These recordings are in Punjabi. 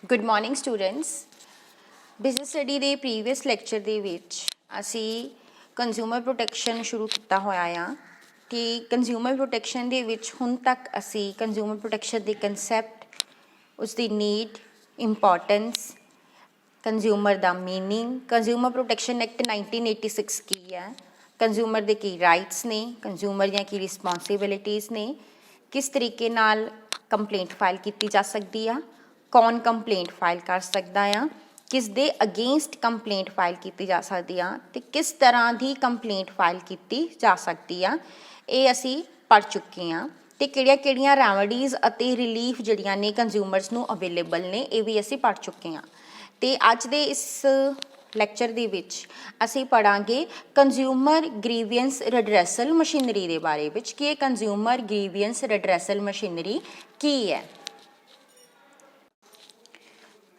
Good morning students. Business study ਦੇ ਪ੍ਰੀਵੀਅਸ ਲੈਕਚਰ ਦੇ ਵਿੱਚ ਅਸੀਂ ਕੰਜ਼ਿਊਮਰ ਪ੍ਰੋਟੈਕਸ਼ਨ ਸ਼ੁਰੂ ਕੀਤਾ ਹੋਇਆ ਆ ਕਿ ਕੰਜ਼ਿਊਮਰ ਪ੍ਰੋਟੈਕਸ਼ਨ ਦੇ ਵਿੱਚ ਹੁਣ ਤੱਕ ਅਸੀਂ ਕੰਜ਼ਿਊਮਰ ਪ੍ਰੋਟੈਕਸ਼ਨ ਦੇ ਕਨਸੈਪਟ, ਉਸ ਦੀ ਨੀਡ, ਇੰਪੋਰਟੈਂਸ, ਕੰਜ਼ਿਊਮਰ ਦਾ ਮੀਨਿੰਗ, ਕੰਜ਼ਿਊਮਰ ਪ੍ਰੋਟੈਕਸ਼ਨ ਐਕਟ 1986 ਕੀ ਹੈ, ਕੰਜ਼ਿਊਮਰ ਦੇ ਕੀ ਰਾਈਟਸ ਨੇ, ਕੰਜ਼ਿਊਮਰ ਦੀਆਂ ਕੀ ਰਿਸਪੌਂਸਿਬਿਲਿਟੀਜ਼ ਨੇ, ਕਿਸ ਤਰੀਕੇ ਨਾਲ ਕੰਪਲੇਂਟ ਫਾਈਲ ਕੀਤੀ ਜਾ ਸਕਦੀ ਆ, ਕੌਣ ਕੰਪਲੇਂਟ ਫਾਈਲ ਕਰ ਸਕਦਾ ਆ, ਕਿਸ ਦੇ ਅਗੇਂਸਟ ਕੰਪਲੇਂਟ ਫਾਈਲ ਕੀਤੀ ਜਾ ਸਕਦੀ ਆ ਅਤੇ ਕਿਸ ਤਰ੍ਹਾਂ ਦੀ ਕੰਪਲੇਂਟ ਫਾਈਲ ਕੀਤੀ ਜਾ ਸਕਦੀ ਆ, ਇਹ ਅਸੀਂ ਪੜ੍ਹ ਚੁੱਕੇ ਹਾਂ। ਅਤੇ ਕਿਹੜੀਆਂ ਰੈਮਡੀਜ਼ ਅਤੇ ਰਿਲੀਫ ਜਿਹੜੀਆਂ ਨੇ ਕੰਜ਼ਿਊਮਰਸ ਨੂੰ ਅਵੇਲੇਬਲ ਨੇ, ਇਹ ਵੀ ਅਸੀਂ ਪੜ੍ਹ ਚੁੱਕੇ ਹਾਂ। ਅਤੇ ਅੱਜ ਦੇ ਇਸ ਲੈਕਚਰ ਦੇ ਵਿੱਚ ਅਸੀਂ ਪੜ੍ਹਾਂਗੇ ਕੰਜ਼ਿਊਮਰ ਗ੍ਰੀਵੀਐਂਸ ਰਿਡਰੈਸਲ ਮਸ਼ੀਨਰੀ ਦੇ ਬਾਰੇ ਵਿੱਚ ਕਿ ਇਹ ਕੰਜ਼ਿਊਮਰ ਗ੍ਰੀਵੀਐਂਸ ਰਿਡਰੈਸਲ ਮਸ਼ੀਨਰੀ ਕੀ ਹੈ।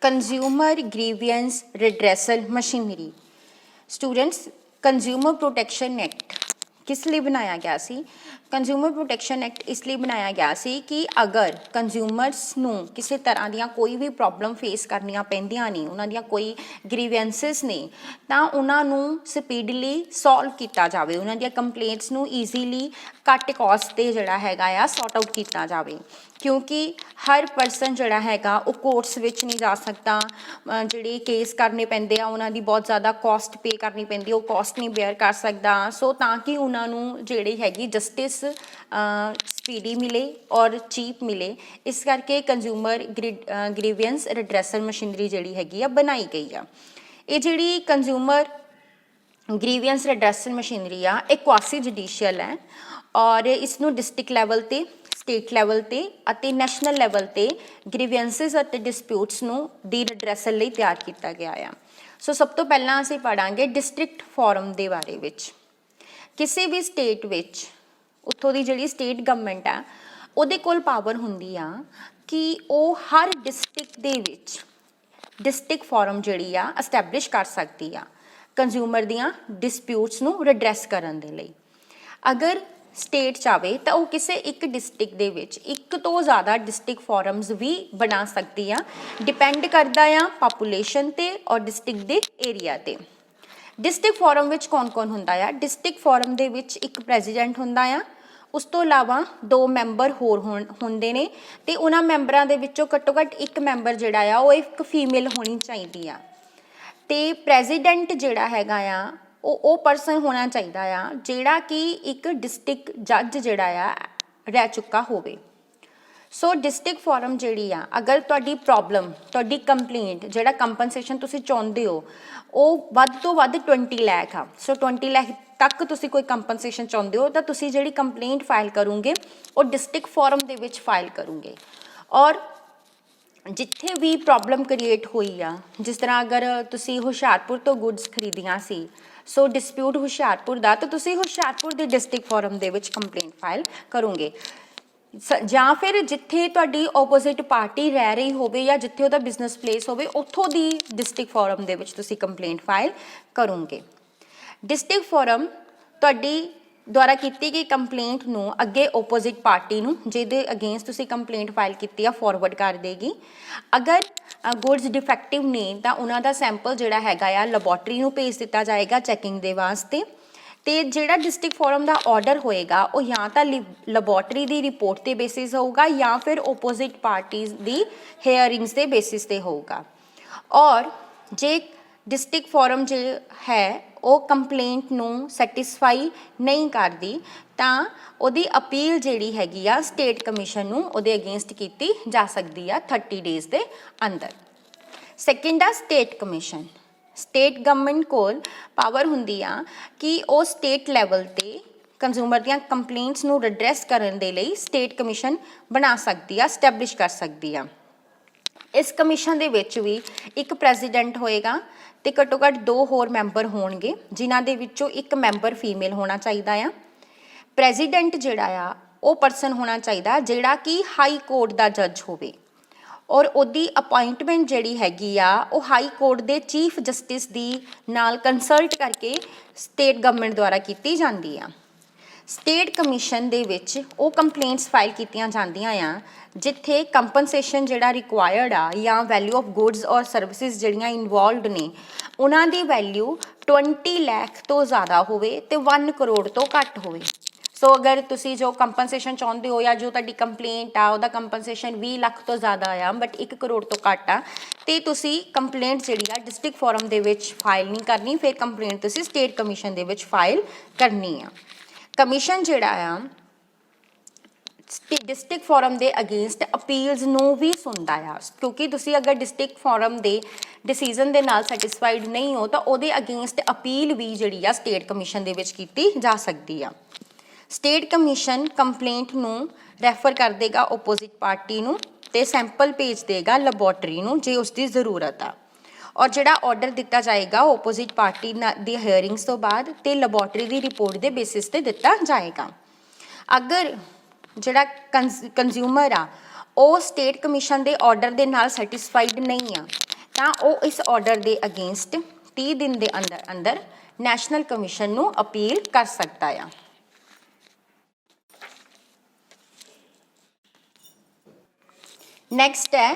Consumer grievance redressal machinery. Students, consumer protection act ਕਿਸ ਲਈ ਬਣਾਇਆ ਗਿਆ ਸੀ? ਕੰਜ਼ਿਊਮਰ ਪ੍ਰੋਟੈਕਸ਼ਨ ਐਕਟ ਇਸ ਲਈ ਬਣਾਇਆ ਗਿਆ ਸੀ ਕਿ ਅਗਰ ਕੰਜ਼ਿਊਮਰਸ ਨੂੰ ਕਿਸੇ ਤਰ੍ਹਾਂ ਦੀਆਂ ਕੋਈ ਵੀ ਪ੍ਰੋਬਲਮ ਫੇਸ ਕਰਨੀਆਂ ਪੈਂਦੀਆਂ ਨੇ, ਉਹਨਾਂ ਦੀਆਂ ਕੋਈ ਗ੍ਰੀਵੈਂਸਿਸ ਨੇ, ਤਾਂ ਉਹਨਾਂ ਨੂੰ ਸਪੀਡਲੀ ਸੋਲਵ ਕੀਤਾ ਜਾਵੇ, ਉਹਨਾਂ ਦੀਆਂ ਕੰਪਲੇਂਟਸ ਨੂੰ ਈਜ਼ੀਲੀ ਘੱਟ ਕੋਸਟ 'ਤੇ ਜਿਹੜਾ ਹੈਗਾ ਆ ਸੌਟ ਆਊਟ ਕੀਤਾ ਜਾਵੇ। ਕਿਉਂਕਿ ਹਰ ਪਰਸਨ ਜਿਹੜਾ ਹੈਗਾ ਉਹ ਕੋਰਟਸ ਵਿੱਚ ਨਹੀਂ ਜਾ ਸਕਦਾ, ਜਿਹੜੇ ਕੇਸ ਕਰਨੇ ਪੈਂਦੇ ਆ ਉਹਨਾਂ ਦੀ ਬਹੁਤ ਜ਼ਿਆਦਾ ਕੋਸਟ ਪੇ ਕਰਨੀ ਪੈਂਦੀ, ਉਹ ਕੋਸਟ ਨਹੀਂ ਬੇਅਰ ਕਰ ਸਕਦਾ। ਸੋ ਤਾਂ ਕਿ ਉਹਨਾਂ ਨੂੰ ਜਿਹੜੀ ਹੈਗੀ ਜਸਟਿਸ ਸਪੀਡੀ ਮਿਲੇ ਔਰ ਚੀਪ ਮਿਲੇ, ਇਸ ਕਰਕੇ ਕੰਜ਼ਿਊਮਰ ਗ੍ਰੀਵੀਐਂਸ ਰਿਡਰੈਸਲ ਮਸ਼ੀਨਰੀ ਜਿਹੜੀ ਹੈਗੀ ਆ ਬਣਾਈ ਗਈ ਆ। ਇਹ ਜਿਹੜੀ ਕੰਜ਼ਿਊਮਰ ਗ੍ਰੀਵੀਐਂਸ ਰਿਡਰੈਸਲ ਮਸ਼ੀਨਰੀ ਆ ਇਹ ਕੁਆਸੀ ਜੁਡੀਸ਼ੀਅਲ ਹੈ ਔਰ ਇਸ ਨੂੰ ਡਿਸਟ੍ਰਿਕਟ ਲੈਵਲ 'ਤੇ, ਸਟੇਟ ਲੈਵਲ 'ਤੇ ਅਤੇ ਨੈਸ਼ਨਲ ਲੈਵਲ 'ਤੇ ਗ੍ਰੀਵੈਂਸਿਸ ਅਤੇ ਡਿਸਪਿਊਟਸ ਨੂੰ ਦੀ ਰਿਡਰੈਸਲ ਲਈ ਤਿਆਰ ਕੀਤਾ ਗਿਆ ਆ। ਸੋ ਸਭ ਤੋਂ ਪਹਿਲਾਂ ਅਸੀਂ ਪੜ੍ਹਾਂਗੇ ਡਿਸਟ੍ਰਿਕਟ ਫੋਰਮ ਦੇ ਬਾਰੇ ਵਿੱਚ। ਕਿਸੇ ਵੀ ਸਟੇਟ ਵਿੱਚ ਉੱਥੋਂ ਦੀ ਜਿਹੜੀ ਸਟੇਟ ਗਵਰਨਮੈਂਟ ਆ ਉਹਦੇ ਕੋਲ ਪਾਵਰ ਹੁੰਦੀ ਆ ਕਿ ਉਹ ਹਰ ਡਿਸਟ੍ਰਿਕਟ ਦੇ ਵਿੱਚ ਡਿਸਟ੍ਰਿਕਟ ਫੋਰਮ ਜਿਹੜੀ ਆ ਐਸਟੈਬਲਿਸ਼ ਕਰ ਸਕਦੀ ਆ ਕੰਜ਼ਿਊਮਰ ਦੀਆਂ ਡਿਸਪਿਊਟਸ ਨੂੰ ਰਿਡਰੈਸ ਕਰਨ ਦੇ ਲਈ। ਅਗਰ ਸਟੇਟ ਚਾਹੇ ਤਾਂ ਉਹ ਕਿਸੇ ਇੱਕ ਡਿਸਟ੍ਰਿਕਟ ਦੇ ਵਿੱਚ ਇੱਕ ਤੋਂ ਜ਼ਿਆਦਾ ਡਿਸਟ੍ਰਿਕਟ ਫੋਰਮਸ ਵੀ ਬਣਾ ਸਕਦੀ ਆ, ਡਿਪੈਂਡ ਕਰਦਾ ਆ ਪਾਪੂਲੇਸ਼ਨ 'ਤੇ ਔਰ ਡਿਸਟ੍ਰਿਕਟ ਦੇ ਏਰੀਆ 'ਤੇ। ਡਿਸਟ੍ਰਿਕਟ ਫੋਰਮ ਵਿੱਚ ਕੌਣ ਹੁੰਦਾ ਆ? ਡਿਸਟ੍ਰਿਕਟ ਫੋਰਮ ਦੇ ਵਿੱਚ ਇੱਕ ਪ੍ਰੈਜ਼ੀਡੈਂਟ ਹੁੰਦਾ ਆ, ਉਸ ਤੋਂ ਇਲਾਵਾ 2 ਮੈਂਬਰ ਹੋਰ ਹੁੰਦੇ ਨੇ ਅਤੇ ਉਹਨਾਂ ਮੈਂਬਰਾਂ ਦੇ ਵਿੱਚੋਂ ਘੱਟੋ ਘੱਟ ਇੱਕ ਮੈਂਬਰ ਜਿਹੜਾ ਆ ਉਹ ਇੱਕ ਫੀਮੇਲ ਹੋਣੀ ਚਾਹੀਦੀ ਆ। ਅਤੇ ਪ੍ਰੈਜ਼ੀਡੈਂਟ ਜਿਹੜਾ ਹੈਗਾ ਆ ਉਹ ਪਰਸਨ ਹੋਣਾ ਚਾਹੀਦਾ ਆ ਜਿਹੜਾ ਕਿ ਇੱਕ ਡਿਸਟ੍ਰਿਕਟ ਜੱਜ ਜਿਹੜਾ ਆ ਰਹਿ ਚੁੱਕਾ ਹੋਵੇ। ਸੋ ਡਿਸਟ੍ਰਿਕਟ ਫੋਰਮ ਜਿਹੜੀ ਆ, ਅਗਰ ਤੁਹਾਡੀ ਪ੍ਰੋਬਲਮ, ਤੁਹਾਡੀ ਕੰਪਲੇਂਟ, ਜਿਹੜਾ ਕੰਪਨਸੇਸ਼ਨ ਤੁਸੀਂ ਚਾਹੁੰਦੇ ਹੋ ਉਹ ਵੱਧ ਤੋਂ ਵੱਧ 20 ਲੱਖ ਆ, ਸੋ 20 ਲੱਖ ਤੱਕ ਤੁਸੀਂ ਕੋਈ ਕੰਪਨਸੇਸ਼ਨ ਚਾਹੁੰਦੇ ਹੋ ਤਾਂ ਤੁਸੀਂ ਜਿਹੜੀ ਕੰਪਲੇਂਟ ਫਾਈਲ ਕਰੋਗੇ ਉਹ ਡਿਸਟ੍ਰਿਕਟ ਫੋਰਮ ਦੇ ਵਿੱਚ ਫਾਈਲ ਕਰੋਗੇ। ਔਰ ਜਿੱਥੇ ਵੀ ਪ੍ਰੋਬਲਮ ਕ੍ਰੀਏਟ ਹੋਈ ਆ, ਜਿਸ ਤਰ੍ਹਾਂ ਅਗਰ ਤੁਸੀਂ ਹੁਸ਼ਿਆਰਪੁਰ ਤੋਂ ਗੁੱਡਸ ਖਰੀਦੀਆਂ ਸੀ, ਸੋ ਡਿਸਪਿਊਟ ਹੁਸ਼ਿਆਰਪੁਰ ਦਾ, ਤਾਂ ਤੁਸੀਂ ਹੁਸ਼ਿਆਰਪੁਰ ਦੇ ਡਿਸਟ੍ਰਿਕਟ ਫੋਰਮ ਦੇ ਵਿੱਚ ਕੰਪਲੇਂਟ ਫਾਈਲ ਕਰੋਗੇ। ਜਾਂ ਫਿਰ ਜਿੱਥੇ ਤੁਹਾਡੀ ਓਪੋਜ਼ਿਟ ਪਾਰਟੀ ਰਹਿ ਰਹੀ ਹੋਵੇ ਜਾਂ ਜਿੱਥੇ ਉਹਦਾ ਬਿਜ਼ਨਸ ਪਲੇਸ ਹੋਵੇ ਉੱਥੋਂ ਦੀ ਡਿਸਟ੍ਰਿਕਟ ਫੋਰਮ ਦੇ ਵਿੱਚ ਤੁਸੀਂ ਕੰਪਲੇਂਟ ਫਾਈਲ ਕਰੋਗੇ। ਡਿਸਟ੍ਰਿਕਟ ਫੋਰਮ ਤੁਹਾਡੀ ਦੁਆਰਾ ਕੀਤੀ ਗਈ ਕੰਪਲੇਂਟ ਨੂੰ ਅੱਗੇ ਓਪੋਜ਼ਿਟ ਪਾਰਟੀ ਨੂੰ, ਜਿਹਦੇ ਅਗੇਂਸਟ ਤੁਸੀਂ ਕੰਪਲੇਂਟ ਫਾਈਲ ਕੀਤੀ ਆ, ਫਾਰਵਰਡ ਕਰ ਦੇਗੀ। ਅਗਰ ਗੁੱਡਸ ਡਿਫੈਕਟਿਵ ਨੇ ਤਾਂ ਉਹਨਾਂ ਦਾ ਸੈਂਪਲ ਜਿਹੜਾ ਹੈਗਾ ਆ ਲੈਬੋਰਟਰੀ ਨੂੰ ਭੇਜ ਦਿੱਤਾ ਜਾਏਗਾ ਚੈਕਿੰਗ ਦੇ ਵਾਸਤੇ। ਅਤੇ ਜਿਹੜਾ ਡਿਸਟ੍ਰਿਕਟ ਫੋਰਮ ਦਾ ਆਰਡਰ ਹੋਏਗਾ ਉਹ ਜਾਂ ਤਾਂ ਲੈਬੋਰਟਰੀ ਦੀ ਰਿਪੋਰਟ 'ਤੇ ਬੇਸਿਸ ਹੋਊਗਾ ਜਾਂ ਫਿਰ ਓਪੋਜ਼ਿਟ ਪਾਰਟੀਜ਼ ਦੀ ਹੇਅਰਿੰਗਸ ਦੇ ਬੇਸਿਸ 'ਤੇ ਹੋਊਗਾ। ਔਰ ਜੇ ਡਿਸਟ੍ਰਿਕਟ ਫੋਰਮ ਜੇ ਹੈ ਉਹ ਕੰਪਲੇਂਟ ਨੂੰ ਸੈਟਿਸਫਾਈ ਨਹੀਂ ਕਰਦੀ ਤਾਂ ਉਹਦੀ ਅਪੀਲ ਜਿਹੜੀ ਹੈਗੀ ਆ ਸਟੇਟ ਕਮਿਸ਼ਨ ਨੂੰ ਉਹਦੇ ਅਗੇਂਸਟ ਕੀਤੀ ਜਾ ਸਕਦੀ ਆ 30 ਡੇਜ਼ ਦੇ ਅੰਦਰ। ਸੈਕਿੰਡ ਆ ਸਟੇਟ ਕਮਿਸ਼ਨ। ਸਟੇਟ ਗਵਰਨਮੈਂਟ ਕੋਲ ਪਾਵਰ ਹੁੰਦੀ ਆ ਕਿ ਉਹ ਸਟੇਟ ਲੈਵਲ 'ਤੇ ਕੰਜ਼ਿਊਮਰ ਦੀਆਂ ਕੰਪਲੇਂਟਸ ਨੂੰ ਰਿਡਰੈਸ ਕਰਨ ਦੇ ਲਈ ਸਟੇਟ ਕਮਿਸ਼ਨ ਬਣਾ ਸਕਦੀ ਆ, ਸਟੈਬਲਿਸ਼ ਕਰ ਸਕਦੀ ਆ। ਇਸ ਕਮਿਸ਼ਨ ਦੇ ਵਿੱਚ ਵੀ ਇੱਕ ਪ੍ਰੈਜ਼ੀਡੈਂਟ ਹੋਏਗਾ ਅਤੇ ਘੱਟੋ ਘੱਟ 2 ਹੋਰ ਮੈਂਬਰ ਹੋਣਗੇ, ਜਿਨ੍ਹਾਂ ਦੇ ਵਿੱਚੋਂ ਇੱਕ ਮੈਂਬਰ ਫੀਮੇਲ ਹੋਣਾ ਚਾਹੀਦਾ ਆ। ਪ੍ਰੈਜ਼ੀਡੈਂਟ ਜਿਹੜਾ ਆ ਉਹ ਪਰਸਨ ਹੋਣਾ ਚਾਹੀਦਾ ਜਿਹੜਾ ਕਿ ਹਾਈ ਕੋਰਟ ਦਾ ਜੱਜ ਹੋਵੇ ਔਰ ਉਹਦੀ ਅਪਾਇੰਟਮੈਂਟ ਜਿਹੜੀ ਹੈਗੀ ਆ ਉਹ ਹਾਈ ਕੋਰਟ ਦੇ ਚੀਫ ਜਸਟਿਸ ਦੀ ਨਾਲ ਕੰਸਲਟ ਕਰਕੇ ਸਟੇਟ ਗਵਰਨਮੈਂਟ ਦੁਆਰਾ ਕੀਤੀ ਜਾਂਦੀ ਆ। ਸਟੇਟ ਕਮਿਸ਼ਨ ਦੇ ਵਿੱਚ ਉਹ ਕੰਪਲੇਂਟਸ ਫਾਈਲ ਕੀਤੀਆਂ ਜਾਂਦੀਆਂ ਆ ਜਿੱਥੇ ਕੰਪਨਸੇਸ਼ਨ ਜਿਹੜਾ ਰਿਕੁਆਇਰਡ ਆ ਜਾਂ ਵੈਲਿਊ ਆਫ ਗੁੱਡਸ ਔਰ ਸਰਵਿਸਿਜ਼ ਜਿਹੜੀਆਂ ਇਨਵੋਲਵਡ ਨੇ ਉਹਨਾਂ ਦੀ ਵੈਲਿਊ 20 ਲੱਖ ਤੋਂ ਜ਼ਿਆਦਾ ਹੋਵੇ ਤੇ 1 ਕਰੋੜ ਤੋਂ ਘੱਟ ਹੋਵੇ। ਸੋ ਅਗਰ ਤੁਸੀਂ ਜੋ ਕੰਪਨਸੇਸ਼ਨ ਚਾਹੁੰਦੇ ਹੋ ਜਾਂ ਜੋ ਤੁਹਾਡੀ ਕੰਪਲੇਂਟ ਆ ਉਹਦਾ ਕੰਪਨਸੇਸ਼ਨ 20 ਲੱਖ ਤੋਂ ਜ਼ਿਆਦਾ ਆ ਬਟ 1 ਕਰੋੜ ਤੋਂ ਘੱਟ ਆ ਤੇ ਤੁਸੀਂ ਕੰਪਲੇਂਟ ਜਿਹੜੀ ਆ ਡਿਸਟ੍ਰਿਕਟ ਫੋਰਮ ਦੇ ਵਿੱਚ ਫਾਈਲ ਨਹੀਂ ਕਰਨੀ, ਫਿਰ ਕੰਪਲੇਂਟ ਤੁਸੀਂ ਸਟੇਟ ਕਮਿਸ਼ਨ ਦੇ ਵਿੱਚ ਫਾਈਲ ਕਰਨੀ ਆ। ਕਮਿਸ਼ਨ ਜਿਹੜਾ ਆ ਡਿਸਟ੍ਰਿਕਟ ਫੋਰਮ ਦੇ ਅਗੇਂਸਟ ਅਪੀਲਸ ਨੂੰ ਵੀ ਸੁਣਦਾ ਆ ਕਿਉਂਕਿ ਤੁਸੀਂ ਅਗਰ ਡਿਸਟ੍ਰਿਕਟ ਫੋਰਮ ਦੇ ਡਿਸੀਜ਼ਨ ਦੇ ਨਾਲ ਸੈਟੀਸਫਾਈਡ ਨਹੀਂ ਹੋ ਤਾਂ ਉਹਦੇ ਅਗੇਂਸਟ ਅਪੀਲ ਵੀ ਜਿਹੜੀ ਆ ਸਟੇਟ ਕਮਿਸ਼ਨ ਦੇ ਵਿੱਚ ਕੀਤੀ ਜਾ ਸਕਦੀ ਆ। ਸਟੇਟ ਕਮਿਸ਼ਨ ਕੰਪਲੇਂਟ ਨੂੰ ਰੈਫਰ ਕਰ ਦੇਗਾ ਓਪੋਜ਼ਿਟ ਪਾਰਟੀ ਨੂੰ ਤੇ ਸੈਂਪਲ ਭੇਜ ਦੇਗਾ ਲੈਬੋਰਟਰੀ ਨੂੰ ਜੇ ਉਸ ਦੀ ਜ਼ਰੂਰਤ ਆ ਔਰ ਜਿਹੜਾ ਆਰਡਰ ਦਿੱਤਾ ਜਾਏਗਾ ਓਪੋਜ਼ਿਟ ਪਾਰਟੀ ਦੀ ਹੀਅਰਿੰਗਸ ਤੋਂ ਬਾਅਦ ਤੇ ਲੈਬੋਰਟਰੀ ਦੀ ਰਿਪੋਰਟ ਦੇ ਬੇਸਿਸ ਤੇ ਦਿੱਤਾ ਜਾਏਗਾ। ਅਗਰ ਜਿਹੜਾ ਕੰਜ਼ਿਊਮਰ ਆ ਉਹ ਸਟੇਟ ਕਮਿਸ਼ਨ ਦੇ ਆਰਡਰ ਦੇ ਨਾਲ ਸੈਟੀਸਫਾਈਡ ਨਹੀਂ ਆ ਤਾਂ ਉਹ ਇਸ ਆਰਡਰ ਦੇ ਅਗੇਂਸਟ 30 ਦਿਨ ਦੇ ਅੰਦਰ ਅੰਦਰ ਨੈਸ਼ਨਲ ਕਮਿਸ਼ਨ ਨੂੰ ਅਪੀਲ ਕਰ ਸਕਦਾ ਆ। ਨੈਕਸਟ ਹੈ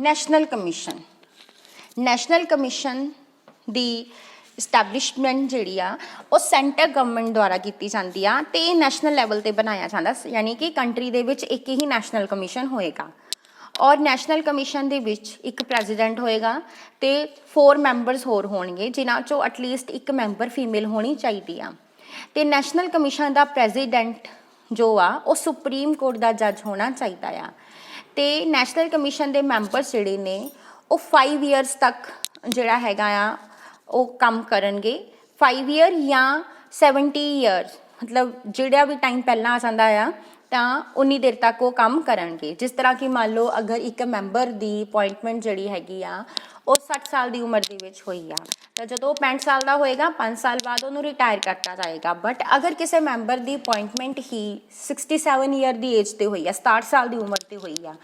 ਨੈਸ਼ਨਲ ਕਮਿਸ਼ਨ। ਨੈਸ਼ਨਲ ਕਮਿਸ਼ਨ ਦੀ ਇਸਟੈਬਲਿਸ਼ਮੈਂਟ ਜਿਹੜੀ ਆ ਉਹ ਸੈਂਟਰ ਗਵਰਨਮੈਂਟ ਦੁਆਰਾ ਕੀਤੀ ਜਾਂਦੀ ਆ ਤੇ ਇਹ ਨੈਸ਼ਨਲ ਲੈਵਲ ਤੇ ਬਣਾਇਆ ਜਾਂਦਾ ਯਾਨੀ ਕਿ ਕੰਟਰੀ ਦੇ ਵਿੱਚ ਇੱਕ ਹੀ ਨੈਸ਼ਨਲ ਕਮਿਸ਼ਨ ਹੋਏਗਾ ਔਰ ਨੈਸ਼ਨਲ ਕਮਿਸ਼ਨ ਦੇ ਵਿੱਚ ਇੱਕ ਪ੍ਰੈਜ਼ੀਡੈਂਟ ਹੋਏਗਾ ਤੇ 4 ਮੈਂਬਰਸ ਹੋਰ ਹੋਣਗੇ ਜਿਨ੍ਹਾਂ ਚੋਂ ਐਟਲੀਸਟ ਇੱਕ ਮੈਂਬਰ ਫੀਮੇਲ ਹੋਣੀ ਚਾਹੀਦੀ ਆ ਤੇ ਨੈਸ਼ਨਲ ਕਮਿਸ਼ਨ ਦਾ ਪ੍ਰੈਜ਼ੀਡੈਂਟ ਜੋ ਆ ਉਹ ਸੁਪਰੀਮ ਕੋਰਟ ਦਾ ਜੱਜ ਹੋਣਾ ਚਾਹੀਦਾ ਆ ਤੇ ਨੈਸ਼ਨਲ ਕਮਿਸ਼ਨ ਦੇ ਮੈਂਬਰਸ ਜਿਹੜੇ ਨੇ ਉਹ 5 ਇਅਰਸ ਤੱਕ ਜਿਹੜਾ ਹੈਗਾ ਆ ਉਹ ਕੰਮ ਕਰਨਗੇ 5 ਇਅਰ ਜਾਂ 70 ਇਅਰਸ ਮਤਲਬ ਜਿਹੜਾ ਵੀ ਟਾਈਮ ਪਹਿਲਾਂ ਆ ਜਾਂਦਾ ਆ ਤਾਂ ਉਨੀ ਦੇਰ ਤੱਕ ਉਹ ਕੰਮ ਕਰਨਗੇ। ਜਿਸ ਤਰ੍ਹਾਂ ਕਿ ਮੰਨ ਲਓ ਅਗਰ ਇੱਕ ਮੈਂਬਰ ਦੀ ਅਪੁਆਇੰਟਮੈਂਟ ਜਿਹੜੀ ਹੈਗੀ ਆ ਉਹ 60 ਸਾਲ ਦੀ ਉਮਰ ਦੇ ਵਿੱਚ ਹੋਈ ਆ ਤਾਂ ਜਦੋਂ ਉਹ 65 ਸਾਲ ਦਾ ਹੋਏਗਾ 5 ਸਾਲ ਬਾਅਦ ਉਹਨੂੰ ਰਿਟਾਇਰ ਕਰਤਾ ਜਾਏਗਾ। ਬਟ ਅਗਰ ਕਿਸੇ ਮੈਂਬਰ ਦੀ ਅਪੁਆਇੰਟਮੈਂਟ ਹੀ 67 ਈਅਰ ਦੀ ਏਜ 'ਤੇ ਹੋਈ ਆ 67 ਸਾਲ ਦੀ ਉਮਰ 'ਤੇ ਹੋਈ ਆ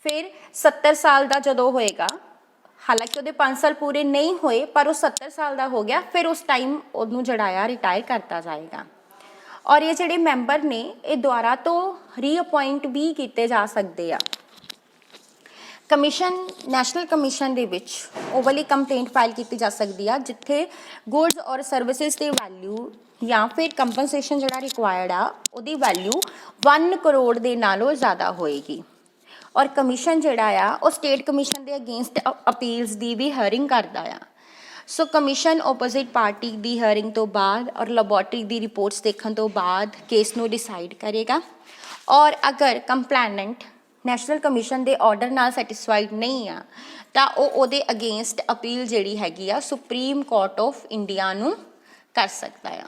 ਫਿਰ 70 ਸਾਲ ਦਾ ਜਦੋਂ ਹੋਏਗਾ ਹਾਲਾਂਕਿ ਉਹਦੇ 5 ਸਾਲ ਪੂਰੇ ਨਹੀਂ ਹੋਏ ਪਰ ਉਹ 70 ਸਾਲ ਦਾ ਹੋ ਗਿਆ ਫਿਰ ਉਸ ਟਾਈਮ ਉਹਨੂੰ ਜਿਹੜਾ ਆ ਰਿਟਾਇਰ ਕਰਤਾ ਜਾਏਗਾ। ਔਰ ਇਹ ਜਿਹੜੇ ਮੈਂਬਰ ਨੇ ਇਹ ਦੁਬਾਰਾ ਤੋਂ ਰੀਅਪੁਆਇੰਟ ਵੀ ਕੀਤੇ ਜਾ ਸਕਦੇ ਆ। ਕਮਿਸ਼ਨ ਨੈਸ਼ਨਲ ਕਮਿਸ਼ਨ ਦੇ ਵਿੱਚ ਉਹ ਵਾਲੀ ਕੰਪਲੇਂਟ ਫਾਈਲ ਕੀਤੀ ਜਾ ਸਕਦੀ ਆ ਜਿੱਥੇ ਗੁੱਡਸ ਔਰ ਸਰਵਿਸਿਜ਼ ਦੀ ਵੈਲਿਊ ਜਾਂ ਫਿਰ ਕੰਪਨਸੇਸ਼ਨ ਜਿਹੜਾ ਰਿਕੁਆਇਰਡ ਆ ਉਹਦੀ ਵੈਲਿਊ 1 ਕਰੋੜ ਦੇ ਨਾਲੋਂ ਜ਼ਿਆਦਾ ਹੋਏਗੀ ਔਰ ਕਮਿਸ਼ਨ ਜਿਹੜਾ ਆ ਉਹ ਸਟੇਟ ਕਮਿਸ਼ਨ ਦੇ ਅਗੇਂਸਟ ਅਪੀਲਸ ਦੀ ਵੀ ਹੀਅਰਿੰਗ ਕਰਦਾ ਆ। ਸੋ ਕਮਿਸ਼ਨ ਓਪੋਜ਼ਿਟ ਪਾਰਟੀ ਦੀ ਹੀਅਰਿੰਗ ਤੋਂ ਬਾਅਦ ਔਰ ਲੈਬੋਰਟਰੀ ਦੀ ਰਿਪੋਰਟਸ ਦੇਖਣ ਤੋਂ ਬਾਅਦ ਕੇਸ ਨੂੰ ਡਿਸਾਈਡ ਕਰੇਗਾ ਔਰ ਅਗਰ ਕੰਪਲੇਨੈਂਟ ਨੈਸ਼ਨਲ ਕਮਿਸ਼ਨ ਦੇ ਆਰਡਰ ਨਾਲ ਸੈਟੀਸਫਾਈਡ ਨਹੀਂ ਆ ਤਾਂ ਉਹ ਉਹਦੇ ਅਗੇਂਸਟ ਅਪੀਲ ਜਿਹੜੀ ਹੈਗੀ ਆ ਸੁਪਰੀਮ ਕੋਰਟ ਆਫ ਇੰਡੀਆ ਨੂੰ ਕਰ ਸਕਦਾ ਆ।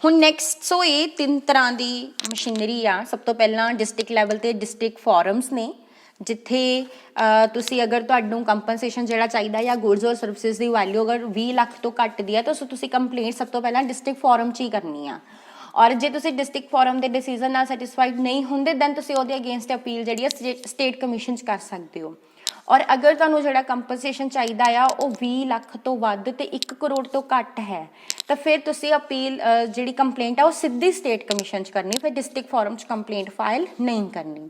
ਹੁਣ ਨੈਕਸਟ ਸੋ ਇਹ 3 ਤਰ੍ਹਾਂ ਦੀ ਮਸ਼ੀਨਰੀ ਆ। ਸਭ ਤੋਂ ਪਹਿਲਾਂ ਡਿਸਟ੍ਰਿਕਟ ਲੈਵਲ 'ਤੇ ਡਿਸਟ੍ਰਿਕਟ ਫੋਰਮਸ ਨੇ ਜਿੱਥੇ ਤੁਸੀਂ ਅਗਰ ਤੁਹਾਨੂੰ ਕੰਪਨਸੇਸ਼ਨ ਜਿਹੜਾ ਚਾਹੀਦਾ ਜਾਂ ਗੁੱਡਸ ਔਰ ਸਰਵਿਸਿਜ਼ ਦੀ ਵੈਲਿਊ ਅਗਰ 20 ਲੱਖ ਤੋਂ ਘੱਟ ਦੀ ਹੈ ਤਾਂ ਤੁਸੀਂ ਕੰਪਲੇਂਟ ਸਭ ਤੋਂ ਪਹਿਲਾਂ ਡਿਸਟ੍ਰਿਕਟ ਫੋਰਮ 'ਚ ਹੀ ਕਰਨੀ ਆ ਔਰ ਜੇ ਤੁਸੀਂ ਡਿਸਟ੍ਰਿਕਟ ਫੋਰਮ ਦੇ ਡਿਸੀਜ਼ਨ ਨਾਲ ਸੈਟੀਸਫਾਈਡ ਨਹੀਂ ਹੁੰਦੇ ਦੈਨ ਤੁਸੀਂ ਉਹਦੇ ਅਗੇਂਸਟ ਅਪੀਲ ਜਿਹੜੀ ਆ ਸਟੇਟ ਕਮਿਸ਼ਨ 'ਚ ਕਰ ਸਕਦੇ ਹੋ ਔਰ ਅਗਰ ਤੁਹਾਨੂੰ ਜਿਹੜਾ ਕੰਪਨਸੇਸ਼ਨ ਚਾਹੀਦਾ ਆ ਉਹ 20 ਲੱਖ ਤੋਂ ਵੱਧ ਤੇ 1 ਕਰੋੜ ਤੋਂ ਘੱਟ ਹੈ ਤਾਂ ਫਿਰ ਤੁਸੀਂ ਅਪੀਲ ਜਿਹੜੀ ਕੰਪਲੇਂਟ ਆ ਉਹ ਸਿੱਧੀ ਸਟੇਟ ਕਮਿਸ਼ਨ 'ਚ ਕਰਨੀ ਫਿਰ ਡਿਸਟ੍ਰਿਕਟ ਫੋਰਮ 'ਚ ਕੰਪਲੇਂਟ ਫਾਈਲ ਨਹੀਂ ਕਰਨੀ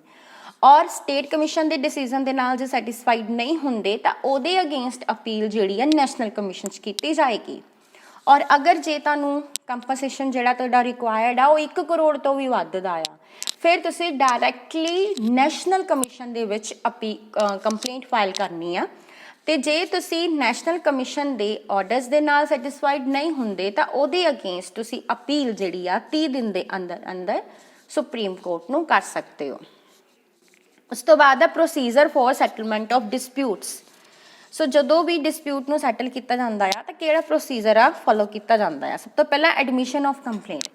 ਔਰ ਸਟੇਟ ਕਮਿਸ਼ਨ ਦੇ ਡਿਸੀਜ਼ਨ ਦੇ ਨਾਲ ਜੇ ਸੈਟੀਸਫਾਈਡ ਨਹੀਂ ਹੁੰਦੇ ਤਾਂ ਉਹਦੇ ਅਗੇਂਸਟ ਅਪੀਲ ਜਿਹੜੀ ਆ ਨੈਸ਼ਨਲ ਕਮਿਸ਼ਨ 'ਚ ਕੀਤੀ ਜਾਏਗੀ ਔਰ ਅਗਰ ਜੇ ਤੁਹਾਨੂੰ ਕੰਪਨਸੇਸ਼ਨ ਜਿਹੜਾ ਤੁਹਾਡਾ ਰਿਕੁਆਇਰਡ ਆ ਉਹ 1 ਕਰੋੜ ਤੋਂ ਵੀ ਵੱਧ ਦਾ ਆ ਫਿਰ ਤੁਸੀਂ ਡਾਇਰੈਕਟਲੀ ਨੈਸ਼ਨਲ ਕਮਿਸ਼ਨ ਦੇ ਵਿੱਚ ਕੰਪਲੇਂਟ ਫਾਈਲ ਕਰਨੀ ਆ ਤੇ ਜੇ ਤੁਸੀਂ ਨੈਸ਼ਨਲ ਕਮਿਸ਼ਨ ਦੇ ਆਰਡਰਸ ਦੇ ਨਾਲ ਸੈਟੀਸਫਾਈਡ ਨਹੀਂ ਹੁੰਦੇ ਤਾਂ ਉਹਦੇ ਅਗੇਂਸਟ ਤੁਸੀਂ ਅਪੀਲ ਜਿਹੜੀ ਆ 30 ਦਿਨ ਦੇ ਅੰਦਰ ਅੰਦਰ ਸੁਪਰੀਮ ਕੋਰਟ ਨੂੰ ਕਰ ਸਕਦੇ ਹੋ। ਉਸ ਤੋਂ ਬਾਅਦ ਆ procedure for settlement of disputes. So ਜਦੋਂ ਵੀ ਡਿਸਪਿਊਟ ਨੂੰ ਸੈਟਲ ਕੀਤਾ ਜਾਂਦਾ ਆ ਤਾਂ ਕਿਹੜਾ ਪ੍ਰੋਸੀਜਰ ਆ ਫੋਲੋ ਕੀਤਾ ਜਾਂਦਾ ਆ। ਸਭ ਤੋਂ ਪਹਿਲਾਂ ਐਡਮਿਸ਼ਨ ਆਫ ਕੰਪਲੇਂਟ।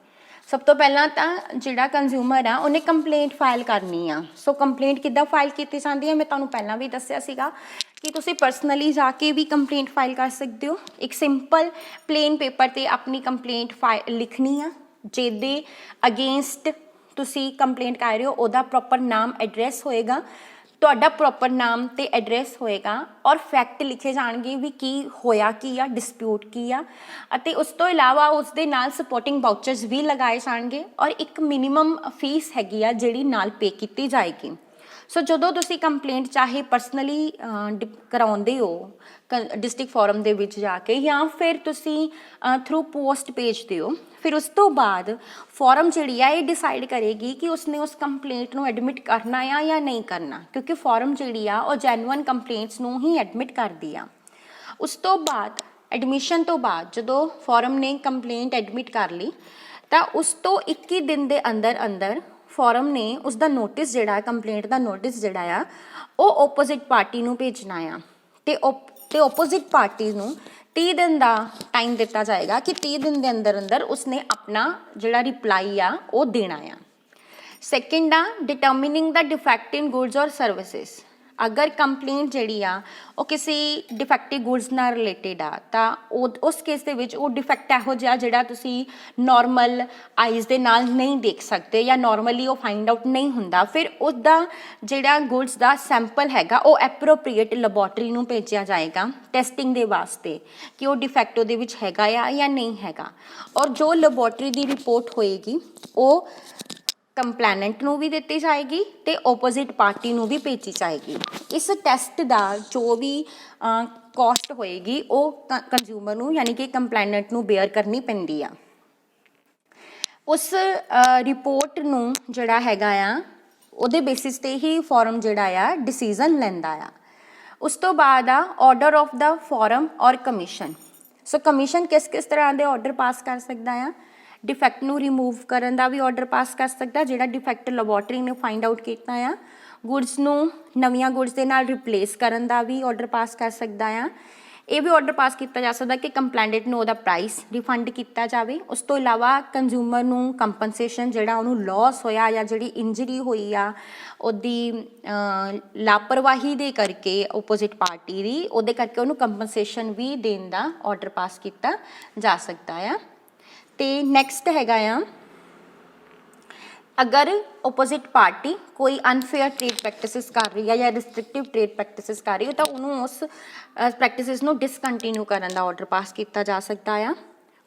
ਸਭ ਤੋਂ ਪਹਿਲਾਂ ਤਾਂ ਜਿਹੜਾ ਕੰਜ਼ਿਊਮਰ ਆ ਉਹਨੇ ਕੰਪਲੇਂਟ ਫਾਈਲ ਕਰਨੀ ਆ। ਸੋ ਕੰਪਲੇਂਟ ਕਿੱਦਾਂ ਫਾਈਲ ਕੀਤੀ ਜਾਂਦੀ ਹੈ ਮੈਂ ਤੁਹਾਨੂੰ ਪਹਿਲਾਂ ਵੀ ਦੱਸਿਆ ਸੀਗਾ ਕਿ ਤੁਸੀਂ ਪਰਸਨਲੀ ਜਾ ਕੇ ਵੀ ਕੰਪਲੇਂਟ ਫਾਈਲ ਕਰ ਸਕਦੇ ਹੋ। ਇੱਕ ਸਿੰਪਲ ਪਲੇਨ ਪੇਪਰ 'ਤੇ ਆਪਣੀ ਕੰਪਲੇਂਟ ਲਿਖਣੀ ਆ ਜਿਹਦੇ ਅਗੇਂਸਟ ਤੁਸੀਂ ਕੰਪਲੇਂਟ ਕਰ ਰਹੇ ਹੋ ਉਹਦਾ ਪ੍ਰੋਪਰ ਨਾਮ ਐਡਰੈਸ ਹੋਏਗਾ ਤੁਹਾਡਾ ਪ੍ਰੋਪਰ ਨਾਮ ਤੇ ਐਡਰੈਸ ਹੋਏਗਾ ਔਰ ਫੈਕਟ ਲਿਖੇ ਜਾਣਗੇ ਵੀ ਕੀ ਹੋਇਆ ਕੀ ਆ, ਡਿਸਪਿਊਟ ਕੀ ਆ, ਅਤੇ ਉਸ ਤੋਂ ਇਲਾਵਾ ਉਸ ਦੇ ਨਾਲ ਸਪੋਰਟਿੰਗ ਵਾਊਚਰਸ ਵੀ ਲਗਾਏ ਜਾਣਗੇ ਔਰ ਇੱਕ ਮਿਨੀਮਮ ਫੀਸ ਹੈਗੀ ਆ ਜਿਹੜੀ ਨਾਲ ਪੇ ਕੀਤੀ ਜਾਏਗੀ। ਸੋ ਜਦੋਂ ਤੁਸੀਂ ਕੰਪਲੇਂਟ ਚਾਹੇ ਪਰਸਨਲੀ ਕਰਾਉਂਦੇ ਹੋ ਡਿਸਟ੍ਰਿਕਟ ਫੋਰਮ ਦੇ ਵਿੱਚ ਜਾ ਕੇ ਜਾਂ ਫਿਰ ਤੁਸੀਂ ਥਰੂ ਪੋਸਟ ਭੇਜਦੇ ਹੋ, ਫਿਰ ਉਸ ਤੋਂ ਬਾਅਦ ਫੋਰਮ ਜਿਹੜੀ ਆ ਇਹ ਡਿਸਾਈਡ ਕਰੇਗੀ ਕਿ ਉਸਨੇ ਉਸ ਕੰਪਲੇਂਟ ਨੂੰ ਐਡਮਿਟ ਕਰਨਾ ਆ ਜਾਂ ਨਹੀਂ ਕਰਨਾ, ਕਿਉਂਕਿ ਫੋਰਮ ਜਿਹੜੀ ਆ ਉਹ ਜੈਨੂਅਨ ਕੰਪਲੇਂਟਸ ਨੂੰ ਹੀ ਐਡਮਿਟ ਕਰਦੀ ਆ। ਉਸ ਤੋਂ ਬਾਅਦ ਐਡਮਿਸ਼ਨ ਤੋਂ ਬਾਅਦ ਜਦੋਂ ਫੋਰਮ ਨੇ ਕੰਪਲੇਂਟ ਐਡਮਿਟ ਕਰ ਲਈ ਤਾਂ ਉਸ ਤੋਂ 21 ਦਿਨ ਦੇ ਅੰਦਰ ਅੰਦਰ ਫੋਰਮ ਨੇ ਉਸ ਦਾ ਨੋਟਿਸ ਜਿਹੜਾ ਕੰਪਲੇਂਟ ਦਾ ਨੋਟਿਸ ਜਿਹੜਾ ਆ ਉਹ ਓਪੋਜ਼ਿਟ ਪਾਰਟੀ ਨੂੰ ਭੇਜਣਾ ਆ ਤੇ ਓਪੋਜ਼ਿਟ ਪਾਰਟੀ ਨੂੰ 30 ਦਿਨ ਦਾ ਟਾਈਮ ਦਿੱਤਾ ਜਾਏਗਾ ਕਿ 30 ਦਿਨ ਦੇ ਅੰਦਰ ਅੰਦਰ ਉਸਨੇ ਆਪਣਾ ਜਿਹੜਾ ਰਿਪਲਾਈ ਆ ਉਹ ਦੇਣਾ ਆ। ਸੈਕਿੰਡ ਆ ਡਿਟਰਮਿਨਿੰਗ ਦਾ ਡਿਫੈਕਟ ਇਨ ਗੁਡਸ ਔਰ ਸਰਵਿਸਿਜ਼। ਅਗਰ ਕੰਪਲੇਂਟ ਜਿਹੜੀ ਆ ਉਹ ਕਿਸੇ ਡਿਫੈਕਟਿਵ ਗੁਡਸ ਨਾਲ ਰਿਲੇਟਡ ਆ ਤਾਂ ਉਸ ਕੇਸ ਦੇ ਵਿੱਚ ਉਹ ਡਿਫੈਕਟ ਇਹੋ ਜਿਹਾ ਜਿਹੜਾ ਤੁਸੀਂ ਨੋਰਮਲ ਆਈਜ਼ ਦੇ ਨਾਲ ਨਹੀਂ ਦੇਖ ਸਕਦੇ ਜਾਂ ਨੋਰਮਲੀ ਉਹ ਫਾਈਂਡ ਆਊਟ ਨਹੀਂ ਹੁੰਦਾ, ਫਿਰ ਉਹਦਾ ਜਿਹੜਾ ਗੁਡਸ ਦਾ ਸੈਂਪਲ ਹੈਗਾ ਉਹ ਐਪਰੋਪ੍ਰੀਏਟ ਲੈਬੋਰਟਰੀ ਨੂੰ ਭੇਜਿਆ ਜਾਏਗਾ ਟੈਸਟਿੰਗ ਦੇ ਵਾਸਤੇ ਕਿ ਉਹ ਡਿਫੈਕਟ ਉਹਦੇ ਵਿੱਚ ਹੈਗਾ ਆ ਜਾਂ ਨਹੀਂ ਹੈਗਾ। ਔਰ ਜੋ ਲੈਬੋਰਟਰੀ ਦੀ ਰਿਪੋਰਟ ਹੋਏਗੀ ਉਹ ਕੰਪਲੇਨੈਂਟ ਨੂੰ ਵੀ ਦਿੱਤੀ ਜਾਏਗੀ ਤੇ ਓਪੋਜ਼ਿਟ ਪਾਰਟੀ ਨੂੰ ਵੀ ਭੇਜੀ ਜਾਏਗੀ। ਇਸ ਟੈਸਟ ਦਾ ਜੋ ਵੀ ਕਾਸਟ ਹੋਏਗੀ ਉਹ ਕੰਜ਼ਿਊਮਰ ਨੂੰ ਯਾਨੀ ਕਿ ਕੰਪਲੇਨੈਂਟ ਨੂੰ ਬੇਅਰ ਕਰਨੀ ਪੈਂਦੀ ਆ। ਉਸ ਰਿਪੋਰਟ ਨੂੰ ਜਿਹੜਾ ਹੈਗਾ ਆ ਉਹਦੇ ਬੇਸਿਸ ਤੇ ਹੀ ਫੋਰਮ ਜਿਹੜਾ ਆ ਡਿਸੀਜ਼ਨ ਲੈਂਦਾ ਆ। ਉਸ ਤੋਂ ਬਾਅਦ ਆ ਆਰਡਰ ਆਫ ਦਾ ਫੋਰਮ ਔਰ ਕਮਿਸ਼ਨ। ਸੋ ਕਮਿਸ਼ਨ ਕਿਸ ਤਰ੍ਹਾਂ ਦੇ ਆਰਡਰ ਪਾਸ ਕਰ ਸਕਦਾ ਆ? ਡਿਫੈਕਟ ਨੂੰ ਰਿਮੂਵ ਕਰਨ ਦਾ ਵੀ ਆਰਡਰ ਪਾਸ ਕਰ ਸਕਦਾ ਜਿਹੜਾ ਡਿਫੈਕਟ ਲੈਬੋਰਟਰੀ ਨੇ ਫਾਈਂਡ ਆਊਟ ਕੀਤਾ ਆ। ਗੁਡਸ ਨੂੰ ਨਵੀਆਂ ਗੁਡਸ ਦੇ ਨਾਲ ਰਿਪਲੇਸ ਕਰਨ ਦਾ ਵੀ ਆਰਡਰ ਪਾਸ ਕਰ ਸਕਦਾ ਆ। ਇਹ ਵੀ ਆਰਡਰ ਪਾਸ ਕੀਤਾ ਜਾ ਸਕਦਾ ਕਿ ਕੰਪਲੇਨੈਂਟ ਨੂੰ ਉਹਦਾ ਪ੍ਰਾਈਸ ਰਿਫੰਡ ਕੀਤਾ ਜਾਵੇ। ਉਸ ਤੋਂ ਇਲਾਵਾ ਕੰਜ਼ਿਊਮਰ ਨੂੰ ਕੰਪਨਸੇਸ਼ਨ ਜਿਹੜਾ ਉਹਨੂੰ ਲਾਸ ਹੋਇਆ ਜਾਂ ਜਿਹੜੀ ਇੰਜਰੀ ਹੋਈ ਆ ਉਹਦੀ ਲਾਪਰਵਾਹੀ ਦੇ ਕਰਕੇ ਓਪੋਜ਼ਿਟ ਪਾਰਟੀ ਦੀ, ਉਹਦੇ ਕਰਕੇ ਉਹਨੂੰ ਕੰਪਨਸੇਸ਼ਨ ਵੀ ਦੇਣ ਦਾ ਆਰਡਰ ਪਾਸ ਕੀਤਾ ਜਾ ਸਕਦਾ ਆ। ਤੇ ਨੈਕਸਟ ਹੈਗਾ ਆ ਅਗਰ ਓਪੋਜ਼ਿਟ ਪਾਰਟੀ ਕੋਈ ਅਨਫੇਅਰ ਟ੍ਰੇਡ ਪ੍ਰੈਕਟਿਸਿਸ ਕਰ ਰਹੀ ਹੈ ਜਾਂ ਰਿਸਟ੍ਰਿਕਟਿਵ ਟ੍ਰੇਡ ਪ੍ਰੈਕਟਿਸਿਸ ਕਰ ਰਹੀ ਹੈ ਤਾਂ ਉਹਨੂੰ ਉਸ ਪ੍ਰੈਕਟਿਸਿਸ ਨੂੰ ਡਿਸਕੰਟੀਨਿਊ ਕਰਨ ਦਾ ਆਰਡਰ ਪਾਸ ਕੀਤਾ ਜਾ ਸਕਦਾ ਆ।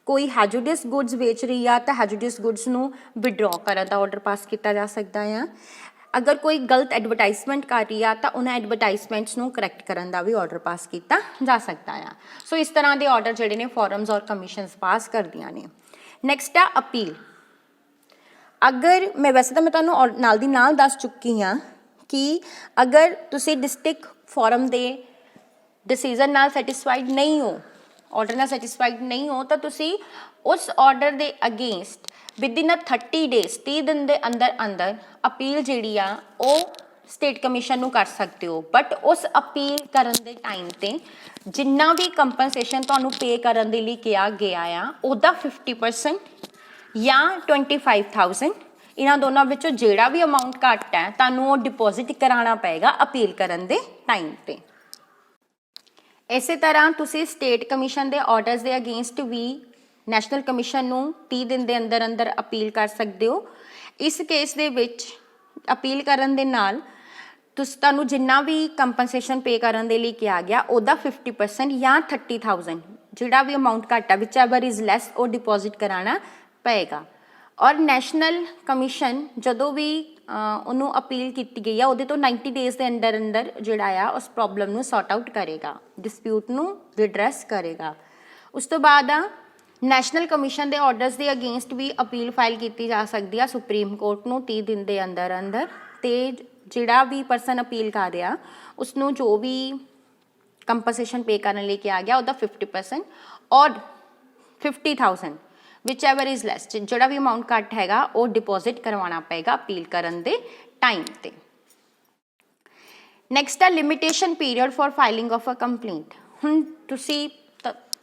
ਕੋਈ ਹੈਜ਼ਰਡਸ ਗੁਡਸ ਵੇਚ ਰਹੀ ਆ ਤਾਂ ਹੈਜ਼ਰਡਸ ਗੁਡਸ ਨੂੰ ਵਿਡਰਾਅ ਕਰਨ ਦਾ ਆਰਡਰ ਪਾਸ ਕੀਤਾ ਜਾ ਸਕਦਾ ਆ। ਅਗਰ ਕੋਈ ਗਲਤ ਐਡਵਰਟਾਈਜ਼ਮੈਂਟ ਕਰ ਰਹੀ ਆ ਤਾਂ ਉਹਨਾਂ ਐਡਵਰਟਾਈਜ਼ਮੈਂਟਸ ਨੂੰ ਕਰੈਕਟ ਕਰਨ ਦਾ ਵੀ ਆਰਡਰ ਪਾਸ ਕੀਤਾ ਜਾ ਸਕਦਾ ਆ। ਸੋ ਇਸ ਤਰ੍ਹਾਂ ਦੇ ਆਰਡਰ ਜਿਹੜੇ ਨੇ ਫੋਰਮਸ ਔਰ ਕਮਿਸ਼ਨਸ ਪਾਸ ਕਰਦੀਆਂ ਨੇ। ਨੈਕਸਟ ਆ ਅਪੀਲ। ਅਗਰ ਮੈਂ ਵੈਸੇ ਤਾਂ ਮੈਂ ਤੁਹਾਨੂੰ ਨਾਲ ਦੀ ਨਾਲ ਦੱਸ ਚੁੱਕੀ ਹਾਂ ਕਿ ਅਗਰ ਤੁਸੀਂ ਡਿਸਟ੍ਰਿਕਟ ਫੋਰਮ ਦੇ ਡਿਸੀਜ਼ਨ ਨਾਲ ਸੈਟਿਸਫਾਈਡ ਨਹੀਂ ਹੋ, ਆਰਡਰ ਨਾਲ ਸੈਟਿਸਫਾਈਡ ਨਹੀਂ ਹੋ, ਤਾਂ ਤੁਸੀਂ ਉਸ ਆਰਡਰ ਦੇ ਅਗੇਂਸਟ ਵਿਦਿਨ 30 ਡੇਜ਼ 30 ਦਿਨ ਦੇ ਅੰਦਰ ਅੰਦਰ ਅਪੀਲ ਜਿਹੜੀ ਆ ਉਹ ਸਟੇਟ ਕਮਿਸ਼ਨ ਨੂੰ ਕਰ ਸਕਦੇ ਹੋ। ਬਟ ਉਸ ਅਪੀਲ ਕਰਨ ਦੇ ਟਾਈਮ ਤੇ ਜਿੰਨਾ ਵੀ ਕੰਪਨਸੇਸ਼ਨ ਤੁਹਾਨੂੰ ਪੇ ਕਰਨ ਦੇ ਲਈ ਕਿਹਾ ਗਿਆ ਆ ਉਹਦਾ 50% ਜਾਂ 25,000 ਇਹਨਾਂ ਦੋਨਾਂ ਵਿੱਚੋਂ ਜਿਹੜਾ ਵੀ ਅਮਾਊਂਟ ਘੱਟ ਹੈ ਤੁਹਾਨੂੰ ਉਹ ਡਿਪੋਜ਼ਿਟ ਕਰਾਉਣਾ ਪਏਗਾ ਅਪੀਲ ਕਰਨ ਦੇ ਟਾਈਮ ਤੇ। ਇਸੇ ਤਰ੍ਹਾਂ ਤੁਸੀਂ ਸਟੇਟ ਕਮਿਸ਼ਨ ਦੇ ਆਰਡਰਸ ਦੇ ਅਗੇਂਸਟ ਵੀ ਨੈਸ਼ਨਲ ਕਮਿਸ਼ਨ ਨੂੰ 30 ਦਿਨ ਦੇ ਅੰਦਰ ਅੰਦਰ ਅਪੀਲ ਕਰ ਸਕਦੇ ਹੋ। ਇਸ ਕੇਸ ਦੇ ਵਿੱਚ ਅਪੀਲ ਕਰਨ ਦੇ ਨਾਲ ਤੁਹਾਨੂੰ ਜਿੰਨਾ ਵੀ ਕੰਪਨਸੇਸ਼ਨ ਪੇ ਕਰਨ ਦੇ ਲਈ ਕਿਹਾ ਗਿਆ ਉਹਦਾ 50% ਜਾਂ 30,000 ਜਿਹੜਾ ਵੀ ਅਮਾਊਂਟ ਘੱਟ ਆ ਵਿਚ ਐਵਰ ਇਜ਼ ਲੈਸ ਉਹ ਡਿਪੋਜ਼ਿਟ ਕਰਾਉਣਾ ਪਏਗਾ। ਔਰ ਨੈਸ਼ਨਲ ਕਮਿਸ਼ਨ ਜਦੋਂ ਵੀ ਉਹਨੂੰ ਅਪੀਲ ਕੀਤੀ ਗਈ ਆ ਉਹਦੇ ਤੋਂ 90 ਡੇਜ਼ ਦੇ ਅੰਦਰ ਅੰਦਰ ਜਿਹੜਾ ਆ ਉਸ ਪ੍ਰੋਬਲਮ ਨੂੰ ਸੌਟ ਆਊਟ ਕਰੇਗਾ, ਡਿਸਪਿਊਟ ਨੂੰ ਰਿਡਰੈਸ ਕਰੇਗਾ। ਉਸ ਤੋਂ ਬਾਅਦ ਆ ਨੈਸ਼ਨਲ ਕਮਿਸ਼ਨ ਦੇ ਆਰਡਰਸ ਦੇ ਅਗੇਂਸਟ ਵੀ ਅਪੀਲ ਫਾਈਲ ਕੀਤੀ ਜਾ ਸਕਦੀ ਆ ਸੁਪਰੀਮ ਕੋਰਟ ਨੂੰ 30 ਦਿਨ ਦੇ ਅੰਦਰ ਅੰਦਰ। ਤੇ ਜਿਹੜਾ ਵੀ ਪਰਸਨ ਅਪੀਲ ਕਰ ਰਿਹਾ ਉਸਨੂੰ ਜੋ ਵੀ ਕੰਪਨਸੇਸ਼ਨ ਪੇ ਕਰਨ ਲਈ ਕਿਹਾ ਗਿਆ ਉਹਦਾ 50% ਔਰ 50,000 ਵਿਚ ਐਵਰ ਇਜ਼ ਲੈਸ ਜਿਹੜਾ ਵੀ ਅਮਾਊਂਟ ਘੱਟ ਹੈਗਾ ਉਹ ਡਿਪੋਜ਼ਿਟ ਕਰਵਾਉਣਾ ਪਏਗਾ ਅਪੀਲ ਕਰਨ ਦੇ ਟਾਈਮ ਤੇ। ਨੈਕਸਟ ਹੈ limitation period for filing of a complaint. ਹੁਣ ਤੁਸੀਂ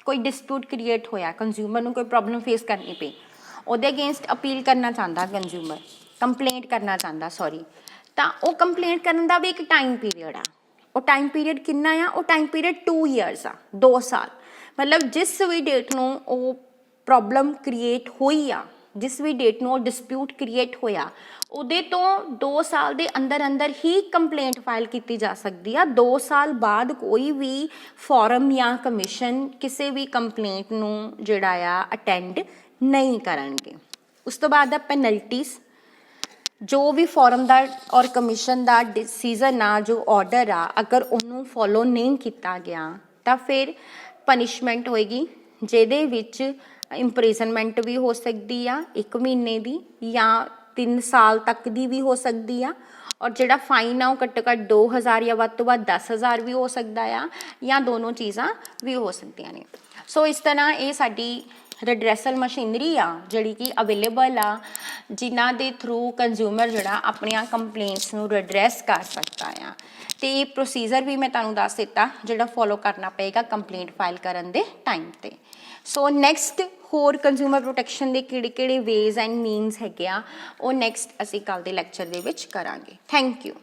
ਕੋਈ ਡਿਸਪਿਊਟ ਕ੍ਰੀਏਟ ਹੋਇਆ, ਕੰਜ਼ਿਊਮਰ ਨੂੰ ਕੋਈ ਪ੍ਰੋਬਲਮ ਫੇਸ ਕਰਨੀ ਪਈ, ਉਹਦੇ ਅਗੇਂਸਟ ਅਪੀਲ ਕਰਨਾ ਚਾਹੁੰਦਾ ਕੰਜ਼ਿਊਮਰ, ਕੰਪਲੇਂਟ ਕਰਨਾ ਚਾਹੁੰਦਾ ਤਾਂ ਉਹ ਕੰਪਲੇਂਟ ਕਰਨ ਦਾ ਵੀ ਇੱਕ ਟਾਈਮ ਪੀਰੀਅਡ ਆ। ਉਹ ਟਾਈਮ ਪੀਰੀਅਡ ਕਿੰਨਾ ਆ? ਉਹ ਟਾਈਮ ਪੀਰੀਅਡ 2 years ਆ, 2 ਸਾਲ। ਮਤਲਬ ਜਿਸ ਵੀ ਡੇਟ ਨੂੰ ਉਹ ਪ੍ਰੋਬਲਮ ਕ੍ਰੀਏਟ ਹੋਈ ਆ ਜਿਸ ਵੀ ਡੇਟ ਨੂੰ ਉਹ ਡਿਸਪਿਊਟ ਕ੍ਰੀਏਟ ਹੋਇਆ ਉਹਦੇ ਤੋਂ 2 ਸਾਲ ਦੇ ਅੰਦਰ ਅੰਦਰ ਹੀ ਕੰਪਲੇਂਟ ਫਾਈਲ ਕੀਤੀ ਜਾ ਸਕਦੀ ਆ। 2 ਸਾਲ ਬਾਅਦ ਕੋਈ ਵੀ ਫੋਰਮ ਜਾਂ ਕਮਿਸ਼ਨ ਕਿਸੇ ਵੀ ਕੰਪਲੇਂਟ ਨੂੰ ਜਿਹੜਾ ਆ ਅਟੈਂਡ ਨਹੀਂ ਕਰਨਗੇ। ਉਸ ਤੋਂ ਬਾਅਦ ਆ ਪੈਨਲਟੀਜ਼। ਜੋ ਵੀ ਫੋਰਮ ਦਾ ਔਰ ਕਮਿਸ਼ਨ ਦਾ ਡਿਸੀਜ਼ਨ ਆ, ਜੋ ਆਰਡਰ ਆ, ਅਗਰ ਉਹਨੂੰ ਫੋਲੋ ਨਹੀਂ ਕੀਤਾ ਗਿਆ ਤਾਂ ਫਿਰ ਪਨਿਸ਼ਮੈਂਟ ਹੋਏਗੀ, ਜਿਹਦੇ ਵਿੱਚ ਇੰਪ੍ਰਿਜ਼ਨਮੈਂਟ ਵੀ ਹੋ ਸਕਦੀ ਆ 1 ਮਹੀਨੇ ਦੀ ਜਾਂ 3 ਸਾਲ ਤੱਕ ਦੀ ਵੀ ਹੋ ਸਕਦੀ ਆ। ਔਰ ਜਿਹੜਾ ਫਾਈਨ ਆ ਉਹ ਘੱਟੋ ਘੱਟ 2000 ਜਾਂ ਵੱਧ ਤੋਂ ਵੱਧ 10,000 ਵੀ ਹੋ ਸਕਦਾ ਆ, ਜਾਂ ਦੋਨੋਂ ਚੀਜ਼ਾਂ ਵੀ ਹੋ ਸਕਦੀਆਂ ਨੇ। ਸੋ ਇਸ ਤਰ੍ਹਾਂ ਇਹ ਸਾਡੀ ਰਿਡਰੈਸਲ ਮਸ਼ੀਨਰੀ ਆ ਜਿਹੜੀ ਕਿ ਅਵੇਲੇਬਲ ਆ, ਜਿਨ੍ਹਾਂ ਦੇ ਥਰੂ ਕੰਜ਼ਿਊਮਰ ਜਿਹੜਾ ਆਪਣੀਆਂ ਕੰਪਲੇਂਟਸ ਨੂੰ ਰਿਡਰੈਸ ਕਰ ਸਕਦਾ ਆ। ਅਤੇ ਇਹ ਪ੍ਰੋਸੀਜਰ ਵੀ ਮੈਂ ਤੁਹਾਨੂੰ ਦੱਸ ਦਿੱਤਾ ਜਿਹੜਾ ਫੋਲੋ ਕਰਨਾ ਪਏਗਾ ਕੰਪਲੇਂਟ ਫਾਈਲ ਕਰਨ ਦੇ ਟਾਈਮ 'ਤੇ। ਸੋ ਨੈਕਸਟ ਹੋਰ ਕੰਜ਼ਿਊਮਰ ਪ੍ਰੋਟੈਕਸ਼ਨ ਦੇ ਕਿਹੜੇ ਵੇਜ਼ ਐਂਡ ਮੀਨਸ ਹੈਗੇ ਆ, ਉਹ ਨੈਕਸਟ ਅਸੀਂ ਕੱਲ੍ਹ ਦੇ ਲੈਕਚਰ ਦੇ ਵਿੱਚ ਕਰਾਂਗੇ। Thank you.